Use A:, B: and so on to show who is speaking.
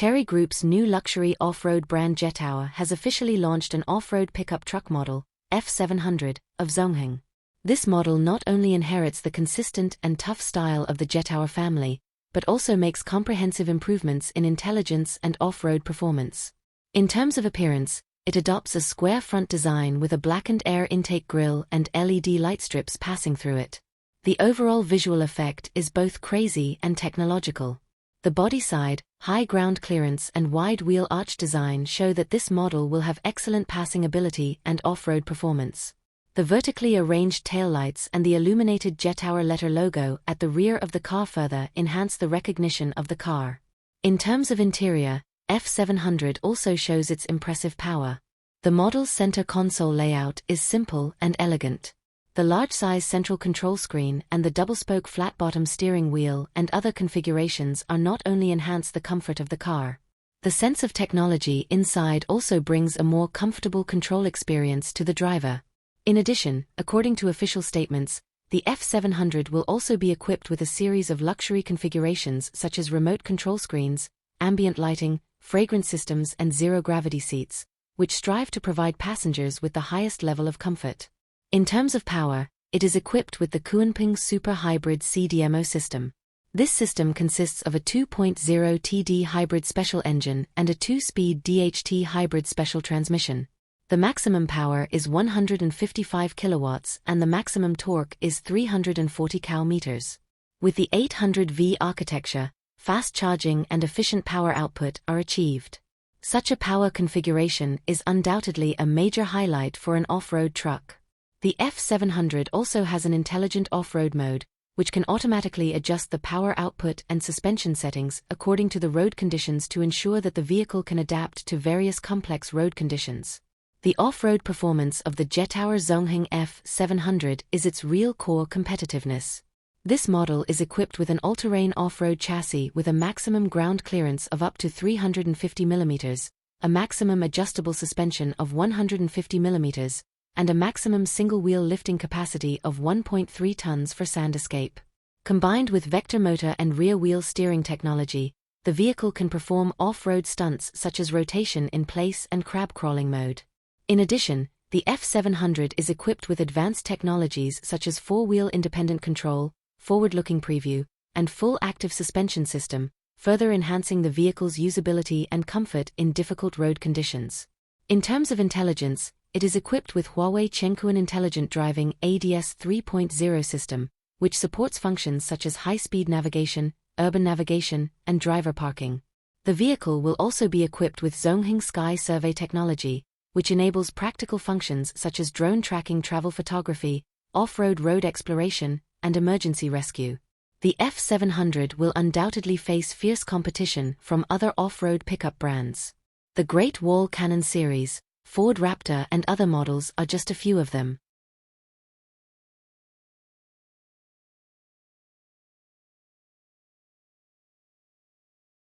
A: Chery Group's new luxury off-road brand Jetour has officially launched an off-road pickup truck model, F700, of Zongheng. This model not only inherits the consistent and tough style of the Jetour family, but also makes comprehensive improvements in intelligence and off-road performance. In terms of appearance, it adopts a square front design with a blackened air intake grille and LED light strips passing through it. The overall visual effect is both crazy and technological. The body side, high ground clearance and wide wheel arch design show that this model will have excellent passing ability and off-road performance. The vertically arranged taillights and the illuminated Jetour letter logo at the rear of the car further enhance the recognition of the car. In terms of interior, F700 also shows its impressive power. The model's center console layout is simple and elegant. The large-size central control screen and the double-spoke flat-bottom steering wheel and other configurations are not only enhance the comfort of the car. The sense of technology inside also brings a more comfortable control experience to the driver. In addition, according to official statements, the F700 will also be equipped with a series of luxury configurations such as remote control screens, ambient lighting, fragrance systems and zero-gravity seats, which strive to provide passengers with the highest level of comfort. In terms of power, it is equipped with the Huanping Super Hybrid CDMO system. This system consists of a 2.0 TD hybrid special engine and a 2-speed DHT hybrid special transmission. The maximum power is 155 kilowatts and the maximum torque is 340 Nm. With the 800V architecture, fast charging and efficient power output are achieved. Such a power configuration is undoubtedly a major highlight for an off-road truck. The F700 also has an intelligent off-road mode, which can automatically adjust the power output and suspension settings according to the road conditions to ensure that the vehicle can adapt to various complex road conditions. The off-road performance of the Jetour Zongheng F700 is its real core competitiveness. This model is equipped with an all-terrain off-road chassis with a maximum ground clearance of up to 350 mm, a maximum adjustable suspension of 150 mm, and a maximum single-wheel lifting capacity of 1.3 tons for sand escape. Combined with vector motor and rear-wheel steering technology, the vehicle can perform off-road stunts such as rotation in place and crab-crawling mode. In addition, the F700 is equipped with advanced technologies such as four-wheel independent control, forward-looking preview, and full active suspension system, further enhancing the vehicle's usability and comfort in difficult road conditions. In terms of intelligence, it is equipped with Huawei Chery Intelligent Driving ADS 3.0 system, which supports functions such as high-speed navigation, urban navigation, and driver parking. The vehicle will also be equipped with Zongheng Sky Survey technology, which enables practical functions such as drone tracking, travel photography, off-road road exploration, and emergency rescue. The F700 will undoubtedly face fierce competition from other off-road pickup brands. The Great Wall Cannon series, Ford Raptor and other models are just a few of them.